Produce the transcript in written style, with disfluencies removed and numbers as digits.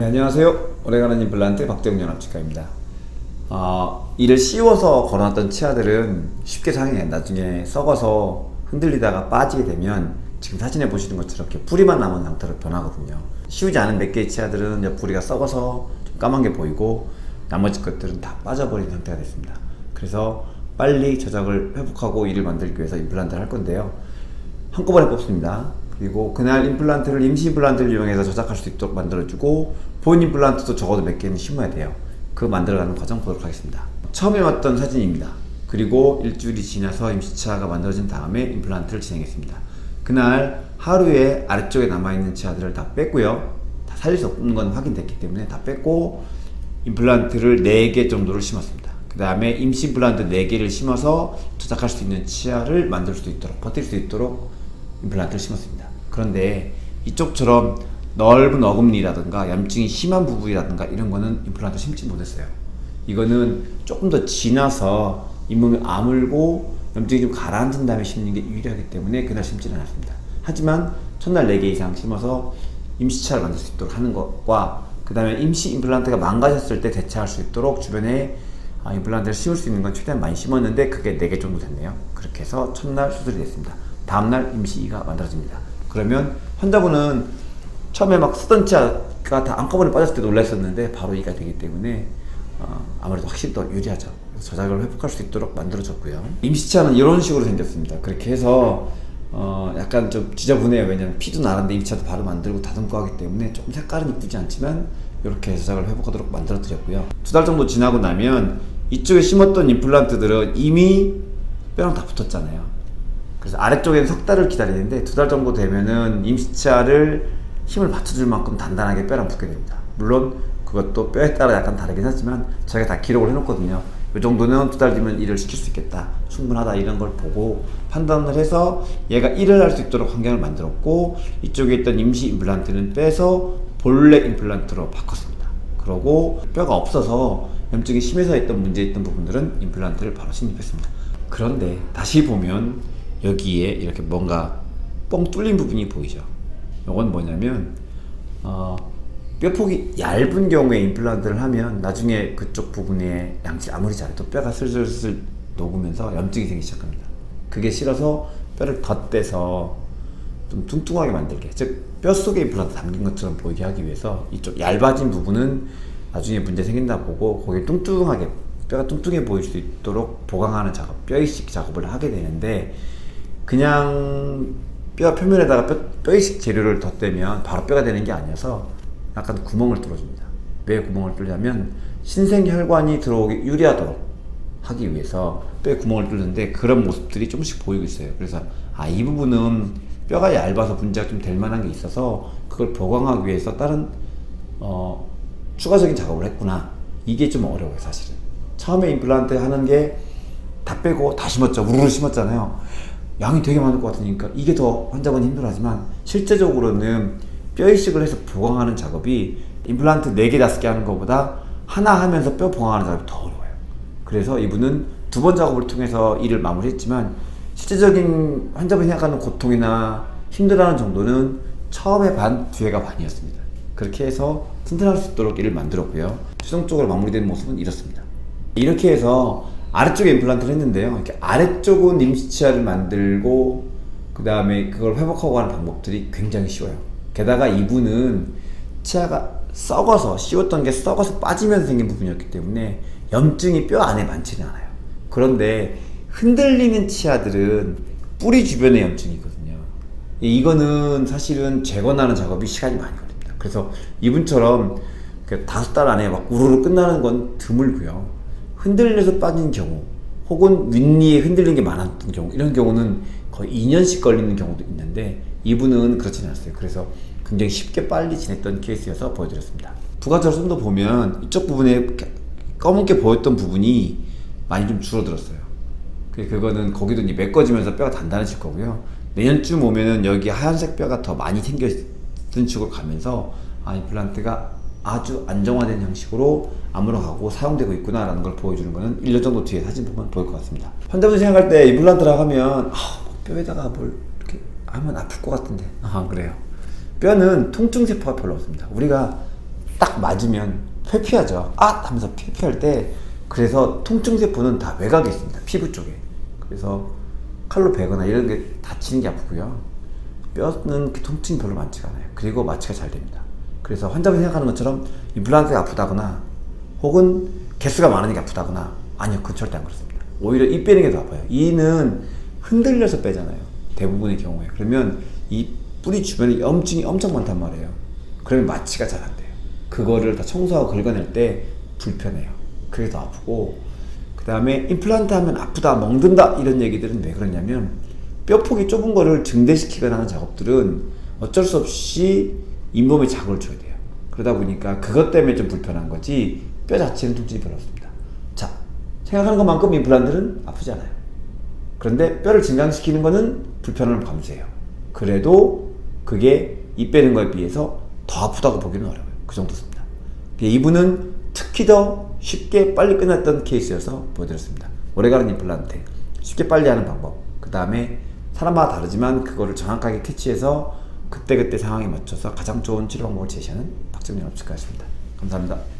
네, 안녕하세요. 오래가는 임플란트 박대웅 연합치과입니다. 이를 씌워서 걸어놨던 치아들은 쉽게 상해 나중에 썩어서 흔들리다가 빠지게 되면 지금 사진에 보시는 것처럼 이렇게 뿌리만 남은 상태로 변하거든요. 씌우지 않은 몇 개의 치아들은 옆뿌리가 썩어서 좀 까만 게 보이고 나머지 것들은 다 빠져버린 상태가 됐습니다. 그래서 빨리 저작을 회복하고 이를 만들기 위해서 임플란트를 할 건데요. 한꺼번에 뽑습니다. 그리고 그날 임플란트를 임시 임플란트를 이용해서 저작할 수 있도록 만들어주고 본 임플란트도 적어도 몇 개는 심어야 돼요. 그 만들어가는 과정 보도록 하겠습니다. 처음에 왔던 사진입니다. 그리고 일주일이 지나서 임시치아가 만들어진 다음에 임플란트를 진행했습니다. 그날 하루에 아래쪽에 남아있는 치아들을 다 뺐고요. 다 살릴 수 없는 건 확인됐기 때문에 다 뺐고 임플란트를 4개 정도를 심었습니다. 그 다음에 임시 임플란트 4개를 심어서 저작할 수 있는 치아를 만들 수 있도록, 버틸 수 있도록 임플란트를 심었습니다. 그런데 이쪽처럼 넓은 어금니라든가 염증이 심한 부분이라든가 이런 거는 임플란트 심지 못했어요. 이거는 조금 더 지나서 잇몸을 아물고 염증이 좀 가라앉은 다음에 심는 게 유리하기 때문에 그날 심지는 않았습니다. 하지만 첫날 4개 이상 심어서 임시치아를 만들 수 있도록 하는 것과 그 다음에 임시 임플란트가 망가졌을 때 대체할 수 있도록 주변에 임플란트를 심을 수 있는 건 최대한 많이 심었는데 그게 4개 정도 됐네요. 그렇게 해서 첫날 수술이 됐습니다. 다음날 임시이가 만들어집니다. 그러면 환자분은 처음에 막 쓰던 치아가 다 한꺼번에 빠졌을 때 놀랐었는데 바로 이가 되기 때문에 아무래도 확실히 더 유리하죠. 저작을 회복할 수 있도록 만들어졌고요. 임시치아는 이런 식으로 생겼습니다. 그렇게 해서 약간 좀 지저분해요. 왜냐면 피도 나는데 임시치아도 바로 만들고 다듬고 하기 때문에 조금 색깔은 이쁘지 않지만 이렇게 저작을 회복하도록 만들어 드렸고요. 2달 정도 지나고 나면 이쪽에 심었던 임플란트들은 이미 뼈랑 다 붙었잖아요. 그래서 아래쪽에는 석 달을 기다리는데 2달 정도 되면은 임시치아를 힘을 받쳐줄 만큼 단단하게 뼈랑 붙게 됩니다. 물론 그것도 뼈에 따라 약간 다르긴 하지만 저희가 다 기록을 해놓거든요. 이 정도는 2달 뒤면 일을 시킬 수 있겠다, 충분하다, 이런 걸 보고 판단을 해서 얘가 일을 할 수 있도록 환경을 만들었고 이쪽에 있던 임시 임플란트는 빼서 본래 임플란트로 바꿨습니다. 그러고 뼈가 없어서 염증이 심해서 있던 문제 있던 부분들은 임플란트를 바로 신입했습니다. 그런데 다시 보면 여기에 이렇게 뭔가 뻥 뚫린 부분이 보이죠. 이건 뭐냐면 뼈폭이 얇은 경우에 임플란트를 하면 나중에 그쪽 부분에 양치 아무리 잘해도 뼈가 슬슬슬 녹으면서 염증이 생기기 시작합니다. 그게 싫어서 뼈를 덧대서 좀 뚱뚱하게 만들게, 즉 뼛속에 임플란트 담긴 것처럼 보이게 하기 위해서 이쪽 얇아진 부분은 나중에 문제 생긴다 보고 거기에 뚱뚱하게, 뼈가 뚱뚱해 보일 수 있도록 보강하는 작업, 뼈이식 작업을 하게 되는데 그냥 뼈 표면에다가 뼈이식 재료를 덧대면 바로 뼈가 되는 게 아니어서 약간 구멍을 뚫어줍니다. 왜 구멍을 뚫냐면 신생혈관이 들어오기 유리하도록 하기 위해서 뼈에 구멍을 뚫는데 그런 모습들이 조금씩 보이고 있어요. 그래서 이 부분은 뼈가 얇아서 문제가 좀 될 만한 게 있어서 그걸 보강하기 위해서 다른 추가적인 작업을 했구나. 이게 좀 어려워요, 사실은. 처음에 임플란트 하는 게 다 빼고 다 심었죠. 우르르 심었잖아요. 양이 되게 많을 것 같으니까 이게 더 환자분이 힘들어하지만 실제적으로는 뼈 이식을 해서 보강하는 작업이 임플란트 4개, 5개 하는 것보다 하나 하면서 뼈 보강하는 작업이 더 어려워요. 그래서 이분은 2번 작업을 통해서 일을 마무리했지만 실제적인 환자분이 생각하는 고통이나 힘들어하는 정도는 처음에 반, 뒤에가 반이었습니다. 그렇게 해서 튼튼할 수 있도록 일을 만들었고요. 최종적으로 마무리된 모습은 이렇습니다. 이렇게 해서 아래쪽에 임플란트를 했는데요. 이렇게 아래쪽은 임시치아를 만들고 그 다음에 그걸 회복하고 하는 방법들이 굉장히 쉬워요. 게다가 이분은 치아가 썩어서, 씌웠던 게 썩어서 빠지면서 생긴 부분이었기 때문에 염증이 뼈 안에 많지는 않아요. 그런데 흔들리는 치아들은 뿌리 주변에 염증이 있거든요. 이거는 사실은 제거하는 작업이 시간이 많이 걸립니다. 그래서 이분처럼 5달 안에 막 우르르 끝나는 건 드물고요. 흔들려서 빠진 경우 혹은 윗니에 흔들리는 게 많았던 경우, 이런 경우는 거의 2년씩 걸리는 경우도 있는데 이분은 그렇지는 않았어요. 그래서 굉장히 쉽게 빨리 지냈던 케이스여서 보여드렸습니다. 부가적으로 좀 더 보면 이쪽 부분에 검은게 보였던 부분이 많이 좀 줄어들었어요. 그거는 거기도 이제 메꿔지면서 뼈가 단단해질 거고요. 내년쯤 오면은 여기 하얀색 뼈가 더 많이 생겼던 식으로 가면서 임플란트가 아주 안정화된 형식으로 아물어가고 사용되고 있구나 라는 걸 보여주는 거는 1년 정도 뒤에 사진 보면 보일 것 같습니다. 환자분이 생각할 때 임플란트라고 하면 뼈에다가 뭘 이렇게 하면 아플 것 같은데 그래요. 뼈는 통증 세포가 별로 없습니다. 우리가 딱 맞으면 회피하죠. 아! 하면서 회피할 때, 그래서 통증 세포는 다 외곽에 있습니다. 피부 쪽에. 그래서 칼로 베거나 이런 게 다치는 게 아프고요. 뼈는 통증이 별로 많지가 않아요. 그리고 마취가 잘 됩니다. 그래서 환자분이 생각하는 것처럼 임플란트가 아프다거나 혹은 개수가 많으니까 아프다거나, 아니요, 그건 절대 안 그렇습니다. 오히려 이 빼는 게 더 아파요. 이는 흔들려서 빼잖아요, 대부분의 경우에. 그러면 이 뿌리 주변에 염증이 엄청 많단 말이에요. 그러면 마취가 잘 안 돼요. 그거를 다 청소하고 긁어낼 때 불편해요. 그게 더 아프고, 그 다음에 임플란트 하면 아프다, 멍든다 이런 얘기들은 왜 그러냐면, 뼈폭이 좁은 거를 증대시키거나 하는 작업들은 어쩔 수 없이 잇몸에 자극을 줘야 돼요. 그러다 보니까 그것 때문에 좀 불편한 거지, 뼈 자체는 통증이 별로 없습니다. 자, 생각하는 것만큼 임플란트는 아프지 않아요. 그런데 뼈를 증강시키는 거는 불편함을 감수해요. 그래도 그게 이 빼는 거에 비해서 더 아프다고 보기는 어려워요. 그 정도입니다. 이분은 특히 더 쉽게 빨리 끝났던 케이스여서 보여드렸습니다. 오래가는 임플란트, 쉽게 빨리 하는 방법, 그 다음에 사람마다 다르지만 그거를 정확하게 캐치해서 그때그때 상황에 맞춰서 가장 좋은 치료 방법을 제시하는 박정민 영업치과였습니다. 감사합니다.